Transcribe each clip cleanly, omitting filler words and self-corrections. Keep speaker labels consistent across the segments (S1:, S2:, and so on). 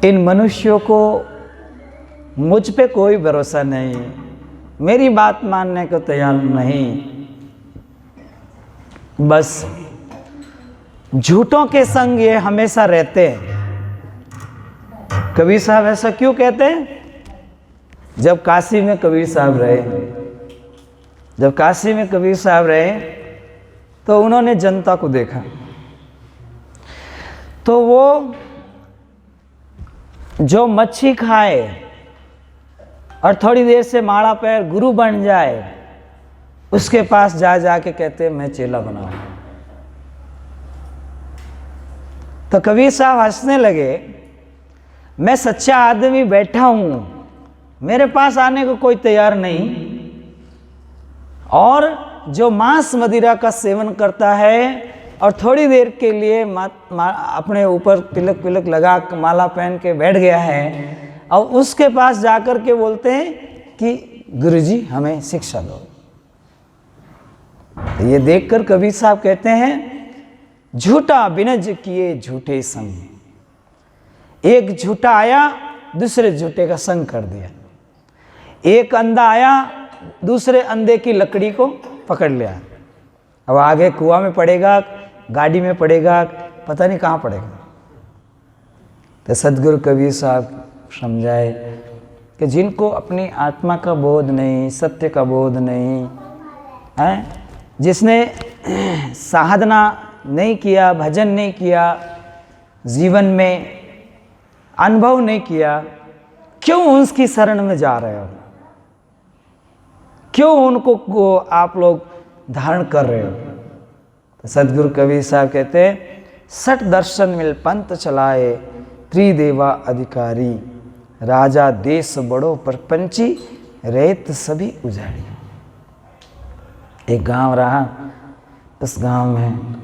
S1: इन मनुष्यों को मुझ पे कोई भरोसा नहीं, मेरी बात मानने को तैयार नहीं, बस झूठों के संग ये हमेशा रहते हैं। कबीर साहब ऐसा क्यों कहते हैं? जब काशी में कबीर साहब रहे, तो उन्होंने जनता को देखा, तो वो जो मच्छी खाए और थोड़ी देर से माड़ा पैर गुरु बन जाए, उसके पास जा जाके कहते मैं चेला बनाऊं। तो कबीर साहब हंसने लगे, मैं सच्चा आदमी बैठा हूं, मेरे पास आने को कोई तैयार नहीं, और जो मांस मदिरा का सेवन करता है और थोड़ी देर के लिए अपने ऊपर तिलक विलक लगा माला पहन के बैठ गया है, और उसके पास जाकर के बोलते हैं कि गुरुजी हमें शिक्षा दो। तो ये देखकर कबीर साहब कहते हैं, झूठा बिनज किए झूठे संग। एक झूठा आया, दूसरे झूठे का संग कर दिया। एक अंधा आया, दूसरे अंधे की लकड़ी को पकड़ लिया। अब आगे कुआं में पड़ेगा, गाड़ी में पड़ेगा, पता नहीं कहाँ पड़ेगा। तो सदगुरु कबीर साहब समझाए कि जिनको अपनी आत्मा का बोध नहीं, सत्य का बोध नहीं है, जिसने साधना नहीं किया, भजन नहीं किया, जीवन में अनुभव नहीं किया, क्यों उसकी शरण में जा रहे हो? क्यों उनको आप लोग धारण कर रहे हो? तो सदगुरु कबीर साहब कहते हैं, सठ दर्शन मिल पंथ चलाए, त्रिदेवा अधिकारी, राजा देश बड़ो परपंची, रेत सभी उजाड़ी। एक गांव रहा, उस गांव में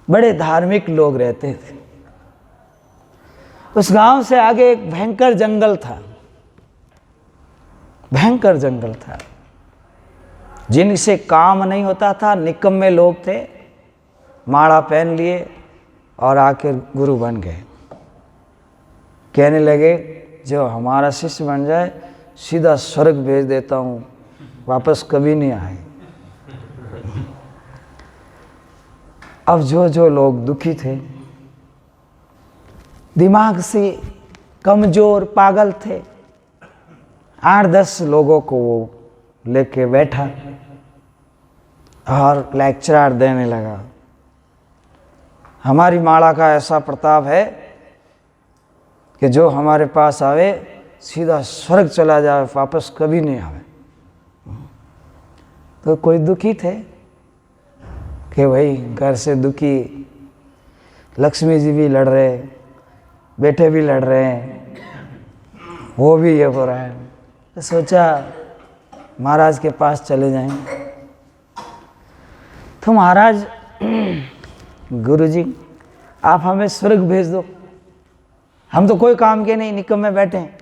S1: बड़े धार्मिक लोग रहते थे। उस गांव से आगे एक भयंकर जंगल था, भयंकर जंगल था। जिनसे काम नहीं होता था, निकम्मे लोग थे, माला पहन लिए और आकर गुरु बन गए। कहने लगे, जो हमारा शिष्य बन जाए सीधा स्वर्ग भेज देता हूँ, वापस कभी नहीं आए। अब जो लोग दुखी थे, दिमाग से कमजोर पागल थे, 8-10 लोगों को वो लेके बैठा और लेक्चर देने लगा। हमारी माला का ऐसा प्रताप है कि जो हमारे पास आवे सीधा स्वर्ग चला जाए, वापस कभी नहीं आवे। तो कोई दुखी थे कि भाई घर से दुखी, लक्ष्मी जी भी लड़ रहे, बेटे भी लड़ रहे हैं, वो भी ये हो रहा है। तो सोचा महाराज के पास चले जाएं। तो महाराज, गुरुजी आप हमें स्वर्ग भेज दो, हम तो कोई काम के नहीं, निकम में बैठे हैं।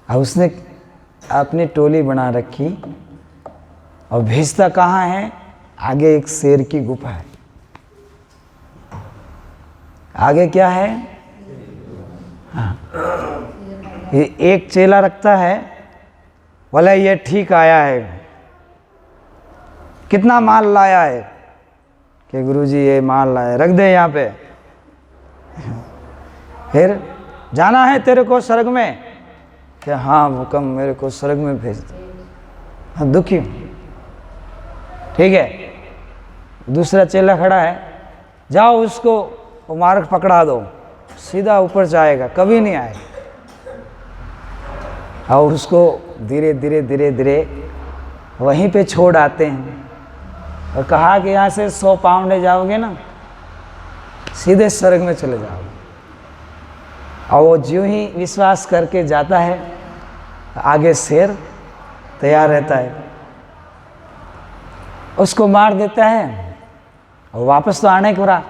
S1: अब उसने अपनी टोली बना रखी और भेजता कहाँ है? आगे एक शेर की गुफा है। आगे क्या है? हाँ, ये एक चेला रखता है, बोला ये ठीक आया है, कितना माल लाया है? कि गुरुजी ये माल लाया, रख दे यहाँ पे। फिर जाना है तेरे को स्वर्ग में? कि हाँ हुक्म, मेरे को स्वर्ग में भेज दो। हाँ, दुखी हूँ। ठीक है, दूसरा चेला खड़ा है, जाओ उसको वो मार्ग पकड़ा दो, सीधा ऊपर जाएगा, कभी नहीं आएगा। और उसको धीरे धीरे धीरे धीरे वहीं पे छोड़ आते हैं और कहा कि यहाँ से 100 पाउंड ले जाओगे ना, सीधे स्वर्ग में चले जाओगे। और वो ज्यों ही विश्वास करके जाता है, आगे शेर तैयार रहता है, उसको मार देता है और वापस तो आने को रहा।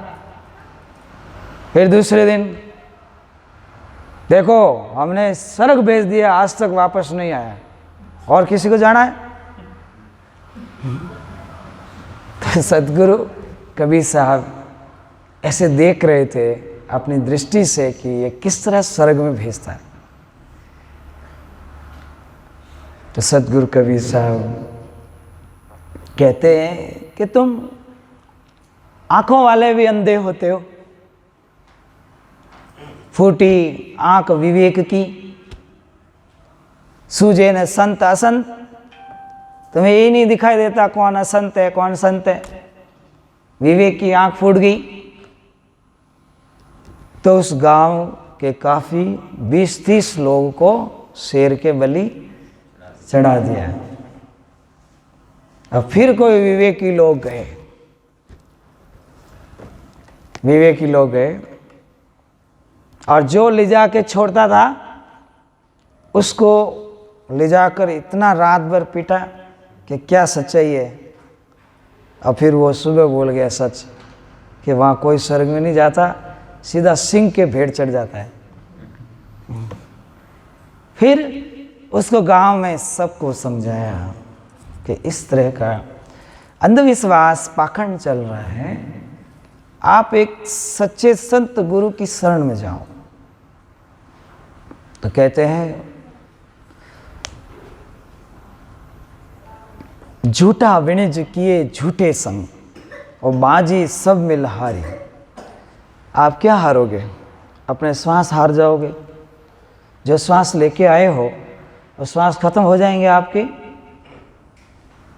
S1: फिर दूसरे दिन, देखो हमने स्वर्ग भेज दिया, आज तक वापस नहीं आया, और किसी को जाना है? तो सदगुरु कबीर साहब ऐसे देख रहे थे अपनी दृष्टि से कि ये किस तरह स्वर्ग में भेजता है। तो सतगुरु कबीर साहब कहते हैं कि तुम आंखों वाले भी अंधे होते हो, फूटी आंख विवेक की, सूझे न संत असंत। तुम्हें यही नहीं दिखाई देता कौन असंत है कौन संत है। विवेक की आंख फूट गई तो उस गांव के काफी 20-30 लोगों को शेर के बलि चढ़ा दिया। अब फिर कोई विवेकी लोग गए, विवेकी लोग गए और जो ले जाके छोड़ता था उसको ले जाकर इतना रात भर पीटा कि क्या सच्चाई है। और फिर वो सुबह बोल गया सच कि वहाँ कोई स्वर्ग में नहीं जाता, सीधा सिंह के भेड़ चढ़ जाता है। फिर उसको गांव में सबको समझाया कि इस तरह का अंधविश्वास पाखंड चल रहा है, आप एक सच्चे संत गुरु की शरण में जाओ। तो कहते हैं झूठा विनिज किए झूठे संग और बाजी सब मिल हारी। आप क्या हारोगे? अपने श्वास हार जाओगे। जो श्वास लेके आए हो वो श्वास खत्म हो जाएंगे आपके।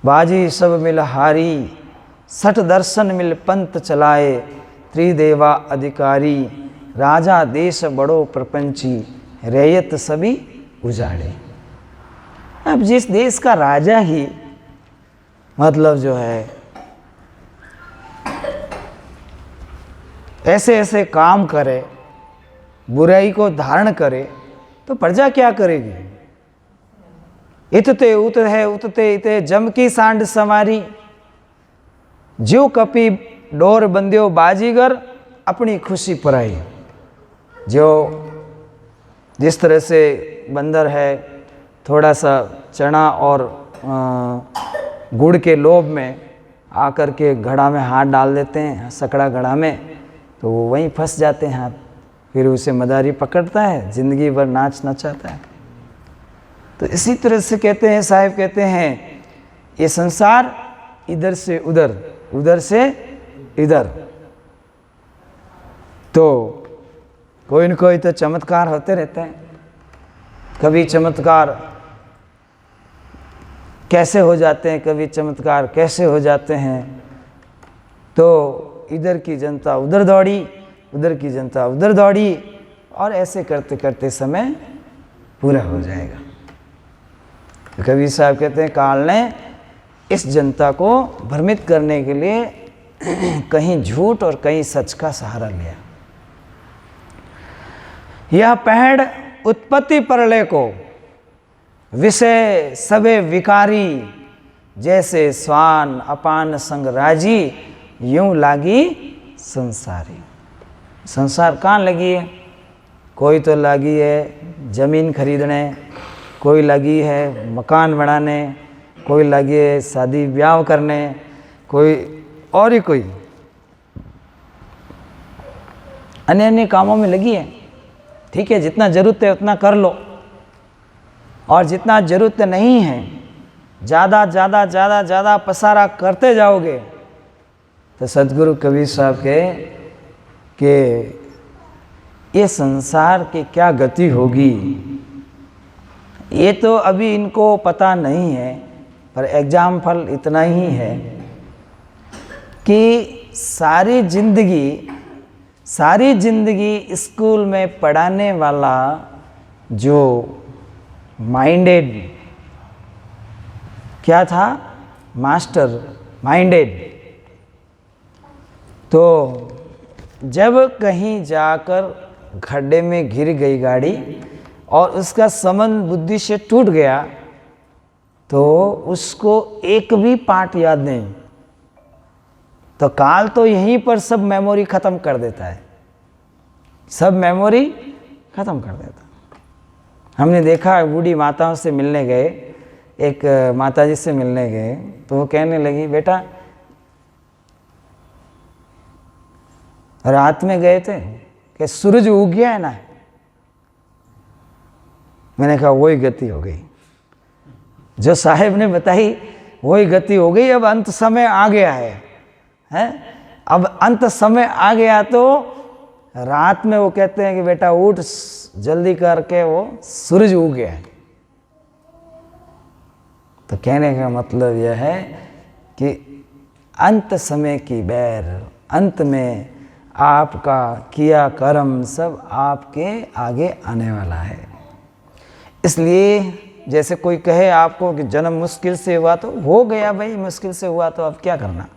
S1: बाजी सब मिल हारी, सठ दर्शन मिल पंथ चलाए, त्रिदेवा अधिकारी, राजा देश बड़ो प्रपंची, रैयत सभी उजाड़े। अब जिस देश का राजा ही मतलब जो है ऐसे ऐसे काम करे, बुराई को धारण करे, तो प्रजा क्या करेगी? इतते उत है उतते इते जम की सांड समारी, ज्यों कपी डोर बंध्यो बाजीगर, अपनी खुशी पराई। जो जिस तरह से बंदर है थोड़ा सा चना और गुड़ के लोभ में आकर के घड़ा में हाथ डाल देते हैं, सकड़ा घड़ा में, तो वो वहीं फंस जाते हैं हाथ। फिर उसे मदारी पकड़ता है, ज़िंदगी भर नाच नचाता है। तो इसी तरह से कहते हैं साहिब, कहते हैं ये संसार इधर से उधर, उधर से इधर, तो कोई न कोई तो चमत्कार होते रहते हैं। कभी चमत्कार कैसे हो जाते हैं, कभी चमत्कार कैसे हो जाते हैं। तो इधर की जनता उधर दौड़ी, उधर की जनता उधर दौड़ी, और ऐसे करते करते समय पूरा हो जाएगा। तो कबीर साहब कहते हैं काल ने इस जनता को भ्रमित करने के लिए कहीं झूठ और कहीं सच का सहारा लिया। यह पहड़ उत्पत्ति प्रलय को, विषय सबे विकारी, जैसे स्वान अपान संग राजी, यूं लागी संसारी। संसार कहाँ लगी है? कोई तो लगी है जमीन खरीदने, कोई लगी है मकान बनाने, कोई लगी है शादी ब्याह करने, कोई और ही कोई अन्य अन्य कामों में लगी है। ठीक है, जितना ज़रूरत है उतना कर लो, और जितना ज़रूरत नहीं है ज़्यादा ज़्यादा ज़्यादा ज़्यादा पसारा करते जाओगे तो सतगुरु कबीर साहब के कि ये संसार की क्या गति होगी, ये तो अभी इनको पता नहीं है। पर एग्जाम्पल इतना ही है कि सारी जिंदगी स्कूल में पढ़ाने वाला जो माइंडेड क्या था, मास्टर माइंडेड, तो जब कहीं जाकर खड्डे में गिर गई गाड़ी और उसका संबंध बुद्धि से टूट गया तो उसको एक भी पार्ट याद नहीं, तो काल तो यहीं पर सब मेमोरी ख़त्म कर देता है, सब मेमोरी ख़त्म कर देता। हमने देखा बूढ़ी माताओं से मिलने गए, एक माताजी से मिलने गए तो वो कहने लगी बेटा रात में गए थे कि सूरज उग गया है ना, मैंने कहा वही गति हो गई जो साहेब ने बताई, वही गति हो गई। अब अंत समय आ गया है, अब अंत समय आ गया तो रात में वो कहते हैं कि बेटा उठ जल्दी करके, वो सूरज उग गया है। तो कहने का मतलब यह है कि अंत समय की बैर, अंत में आपका किया कर्म सब आपके आगे आने वाला है। इसलिए जैसे कोई कहे आपको कि जन्म मुश्किल से हुआ, तो हो गया भाई, मुश्किल से हुआ तो अब क्या करना।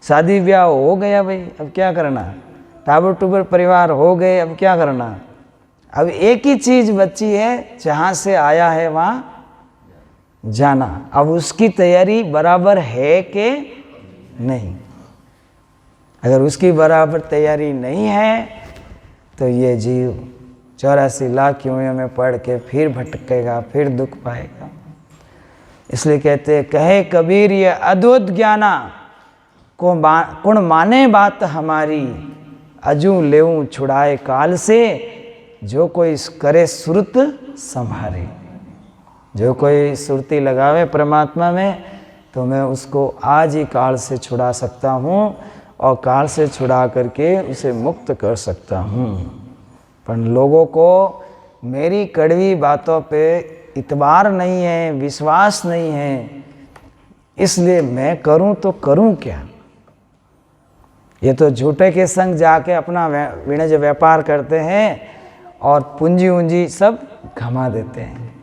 S1: शादी ब्याह हो गया भाई, अब क्या करना। टाबर टूबर परिवार हो गए, अब क्या करना। अब एक ही चीज़ बची है, जहाँ से आया है वहाँ जाना। अब उसकी तैयारी बराबर है कि नहीं। अगर उसकी बराबर तैयारी नहीं है तो ये जीव 84 लाख योनियों में पड़ के फिर भटकेगा, फिर दुख पाएगा। इसलिए कहते हैं, कहे कबीर ये अद्भुत ज्ञाना को कुण माने बात हमारी, अजू लेऊं छुड़ाए काल से, जो कोई करे सुरत संभारे। जो कोई सुरती लगावे परमात्मा में, तो मैं उसको आज ही काल से छुड़ा सकता हूँ और काल से छुड़ा करके उसे मुक्त कर सकता हूँ। पर लोगों को मेरी कड़वी बातों पे इतबार नहीं है, विश्वास नहीं है, इसलिए मैं करूँ तो करूँ क्या। ये तो झूठे के संग जाके अपना विणज व्यापार करते हैं और पूंजी उंजी सब घमा देते हैं।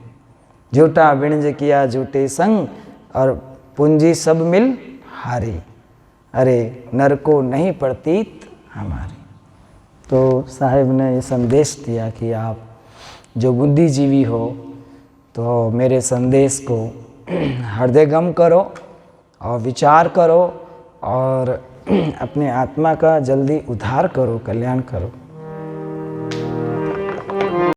S1: झूठा विणज किया झूठे संग और पूंजी सब मिल हारी, अरे नर को नहीं प्रतीत हमारी। तो साहिब ने ये संदेश दिया कि आप जो बुद्धिजीवी हो तो मेरे संदेश को हृदयगम करो और विचार करो और अपने आत्मा का जल्दी उद्धार करो, कल्याण करो।